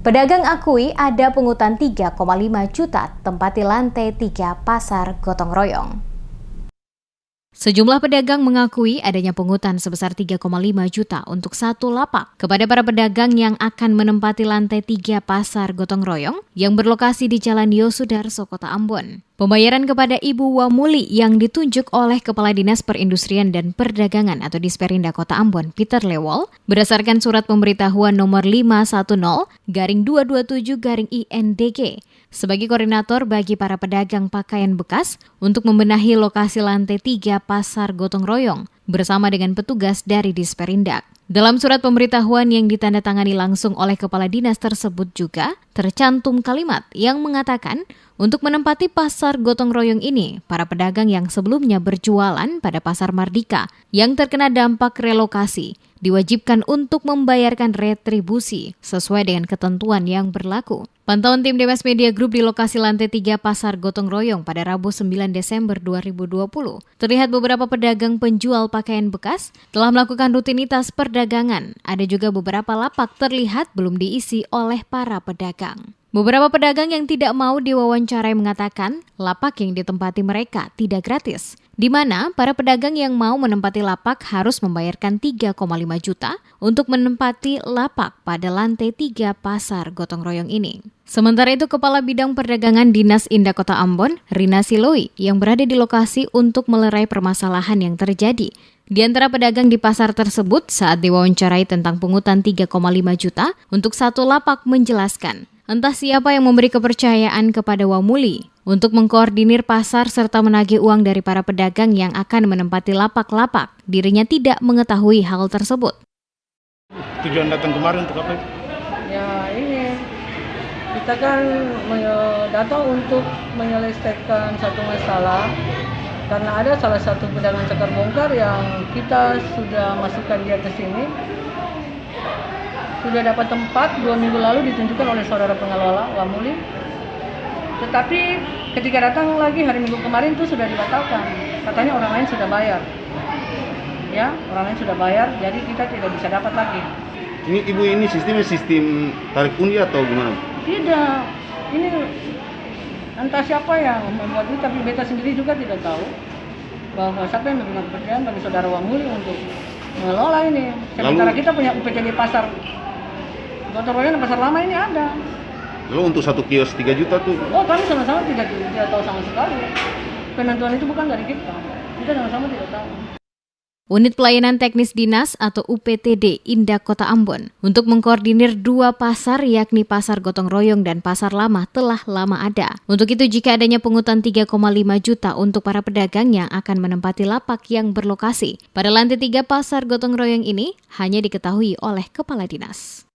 Pedagang akui ada pungutan 3,5 juta tempati lantai 3 Pasar Gotong Royong. Sejumlah pedagang mengakui adanya pungutan sebesar 3,5 juta untuk satu lapak kepada para pedagang yang akan menempati lantai 3 Pasar Gotong Royong yang berlokasi di Jalan Yosudarso, Kota Ambon. Pembayaran kepada Ibu Wamuli yang ditunjuk oleh Kepala Dinas Perindustrian dan Perdagangan atau Disperinda Kota Ambon, Peter Lewol, berdasarkan surat pemberitahuan nomor 510-227-INDG sebagai koordinator bagi para pedagang pakaian bekas untuk membenahi lokasi lantai 3 Pasar Gotong Royong bersama dengan petugas dari Disperindak. Dalam surat pemberitahuan yang ditandatangani langsung oleh kepala dinas tersebut juga tercantum kalimat yang mengatakan untuk menempati Pasar Gotong Royong ini, para pedagang yang sebelumnya berjualan pada Pasar Mardika yang terkena dampak relokasi diwajibkan untuk membayarkan retribusi sesuai dengan ketentuan yang berlaku. Pantauan tim DMS Media Group di lokasi lantai 3 Pasar Gotong Royong pada Rabu 9 Desember 2020. Terlihat beberapa pedagang penjual pakaian bekas telah melakukan rutinitas perdagangan. Ada juga beberapa lapak terlihat belum diisi oleh para pedagang. Beberapa pedagang yang tidak mau diwawancarai mengatakan lapak yang ditempati mereka tidak gratis, di mana para pedagang yang mau menempati lapak harus membayarkan 3,5 juta untuk menempati lapak pada lantai 3 Pasar Gotong Royong ini. Sementara itu, Kepala Bidang Perdagangan Dinas Indah Kota Ambon, Rina Siloi, yang berada di lokasi untuk melerai permasalahan yang terjadi di antara pedagang di pasar tersebut saat diwawancarai tentang pungutan 3,5 juta untuk satu lapak menjelaskan, entah siapa yang memberi kepercayaan kepada Wamuli untuk mengkoordinir pasar serta menagih uang dari para pedagang yang akan menempati lapak-lapak. Dirinya tidak mengetahui hal tersebut. Tujuan datang kemarin untuk apa? Ya ini, kita kan datang untuk menyelesaikan satu masalah karena ada salah satu pedagang cakar bongkar yang kita sudah masukkan dia ke sini. Sudah dapat tempat 2 minggu lalu ditunjukkan oleh saudara pengelola Wamuli. Tetapi ketika datang lagi hari Minggu kemarin itu sudah dibatalkan. Katanya orang lain sudah bayar. Ya, orang lain sudah bayar, jadi kita tidak bisa dapat lagi. Ini Ibu, ini sistem tarik undi atau gimana? Tidak. Ini entah siapa yang membuat ini, tapi beta sendiri juga tidak tahu bahwa siapa yang memberikan kepercayaan bagi saudara Wamuli untuk mengelola ini. Sementara kita punya UPT di Pasar Gotong Royong dan Pasar Lama ini ada. Lalu untuk satu kios 3 juta tuh? Oh, kami sama-sama tidak tahu sama sekali. Penentuan itu bukan dari kita. Kita sama-sama tidak tahu. Unit Pelayanan Teknis Dinas atau UPTD Indah Kota Ambon untuk mengkoordinir 2 pasar yakni Pasar Gotong Royong dan Pasar Lama telah lama ada. Untuk itu jika adanya pungutan 3,5 juta untuk para pedagang yang akan menempati lapak yang berlokasi pada lantai 3 Pasar Gotong Royong ini hanya diketahui oleh Kepala Dinas.